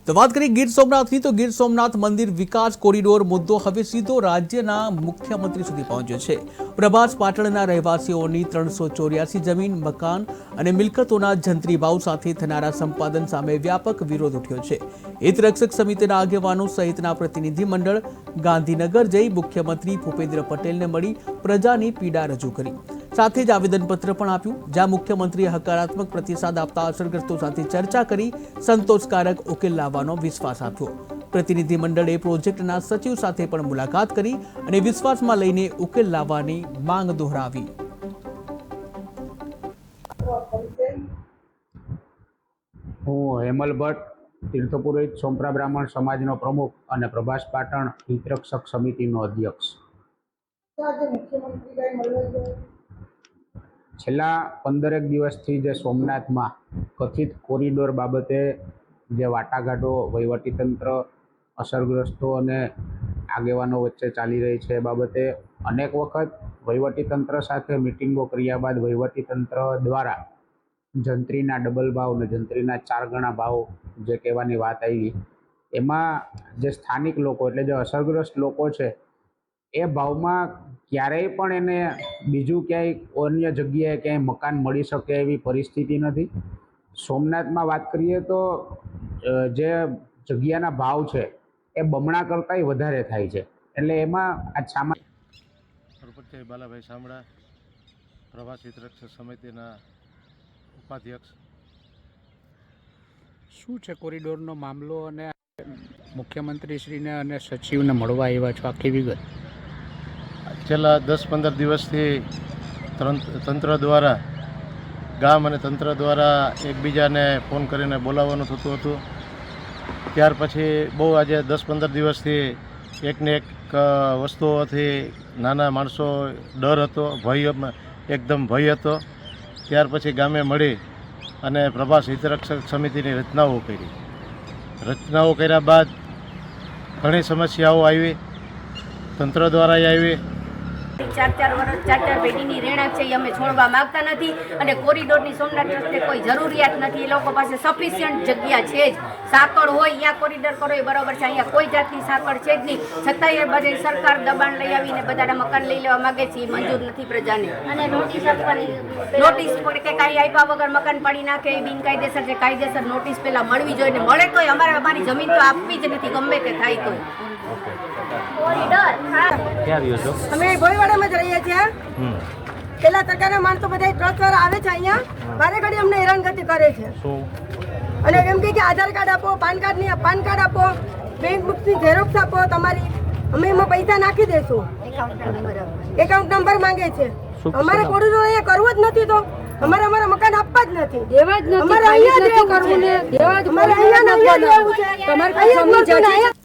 તો વાત કરીએ ગીર સોમનાથની તો ગીર સોમનાથ મંદિર વિકાસ કોરિડોર મુદ્દો હવે સીધો રાજ્યના મુખ્યમંત્રી સુધી પહોંચ્યો છે। પ્રભાસ પાટણના રહેવાસીઓની 384 જમીન મકાન અને મિલકતોના જંત્રી ભાવ સાથે થનારા સંપાદન સામે વ્યાપક વિરોધ ઉઠ્યો છે। હિતરક્ષક સમિતિના આગેવાનો સહિતના પ્રતિનિધિ મંડળ ગાંધીનગર જઈ મુખ્યમંત્રી ભૂપેન્દ્ર પટેલને મળી પ્રજાની પીડા રજૂ કરી। સાથે જ આવેદનપત્ર પણ આપ્યું, જ્યાં મુખ્યમંત્રીએ હકારાત્મક પ્રતિસાદ આપતા અસરગ્રસ્તો સાથે ચર્ચા કરી સંતોષકારક ઉકેલ લાવવાનો વિશ્વાસ આપ્યો। પ્રતિનિધિ મંડળે પ્રોજેક્ટના સચિવ સાથે પણ મુલાકાત કરી અને વિશ્વાસમાં લઈને ઉકેલ લાવવાની માંગ દોહરાવી। હું હેમલ ભટ્ટ તીર્થપુરોહિત સોમપ્રા બ્રાહ્મણ સમાજનો પ્રમુખ અને પ્રભાસ પાટણ હિતરક્ષક સમિતિનો અધ્યક્ષ। છેલ્લા 15 દિવસથી જે સોમનાથમાં કથિત કોરિડોર બાબતે જે વાટાઘાટો વહીવટીતંત્ર અસરગ્રસ્તો અને આગેવાનો વચ્ચે ચાલી રહી છે, એ બાબતે અનેક વખત વહીવટીતંત્ર સાથે મિટિંગો કર્યા બાદ વહીવટીતંત્ર દ્વારા જંત્રીના ડબલ ભાવ અને જંત્રીના 4 ગણા ભાવ જે કહેવાની વાત આવી, એમાં જે સ્થાનિક લોકો એટલે જે અસરગ્રસ્ત લોકો છે એ ભાવમાં ક્યારેય પણ એને બીજું ક્યાંય અન્ય જગ્યાએ ક્યાંય મકાન મળી શકે એવી પરિસ્થિતિ નથી। સોમનાથમાં વાત કરીએ તો જે જગ્યાના ભાવ છે એ બમણા કરતાંય વધારે થાય છે, એટલે એમાં આ સરપંચ બાલાભાઈ સામડા, પ્રભાસ હિતરક્ષક સમિતિના ઉપાધ્યક્ષ। શું છે કોરિડોરનો મામલો અને મુખ્યમંત્રીશ્રીને અને સચિવને મળવા આવ્યા છો, આખી વિગત? છેલ્લા 10-15 દિવસથી તંત્ર દ્વારા ગામ અને તંત્ર દ્વારા એકબીજાને ફોન કરીને બોલાવવાનું થતું હતું। ત્યાર પછી બહુ આજે 10-15 દિવસથી એકને એક વસ્તુઓથી નાના માણસો ડર હતો, એકદમ ભય હતો। ત્યાર પછી ગામે મળી અને પ્રભાસ હિતરક્ષક સમિતિની રચનાઓ કર્યા બાદ ઘણી સમસ્યાઓ આવી, તંત્ર દ્વારા આવી। 4 વર્ષ પેઢીની રહેણાંક છે, અમે છોડવા માંગતા નથી અને કોરિડોરની સોમનાથ ટ્રસ્ટને કોઈ જરૂરિયાત નથી। એ લોકો પાસે સફિશિયન્ટ જગ્યા છે જ, સાંકળ હોય ત્યાં કોરિડોર કરો એ બરાબર છે, અહીંયા કોઈ જાતની સાંકળ છે જ નહીં, છતાંય બધે સરકાર દબાણ લઈ આવીને બધાના મકાન લઈ લેવા માગે છે, એ મંજૂર નથી પ્રજાને। અને નોટિસ કે કાંઈ આપ્યા વગર મકાન પાડી નાખે એ બિનકાયદેસર છે। કાયદેસર નોટિસ પહેલાં મળવી જોઈએ, ને મળે તોય અમારી જમીન તો આપવી જ નથી, ગમે તે થાય તો। અમે ભોયવાડામાં જ રહીએ છીએ। પેલા સરકારના માણસો બધા ટ્રસ્ટ વાળા આવે છે અહીંયા, વારે ઘડી અમને હેરાનગતિ કરે છે અને એમ કે આધાર કાર્ડ આપો, પાન કાર્ડ આપો, બેંક બુકની ઝેરોક્ષ આપો તમારી, અમે એમાં પૈસા નાખી દઈશું। એકાઉન્ટ નંબર માંગે છે। અમારે કોરિડોર અહીંયા કરવો જ નથી, તો અમારા મકાન આપવા જ નથી, દેવા જ નથી, અમારે અહીંયા જ રહેવું છે, અમારે અહીંયા જ રહેવું છે।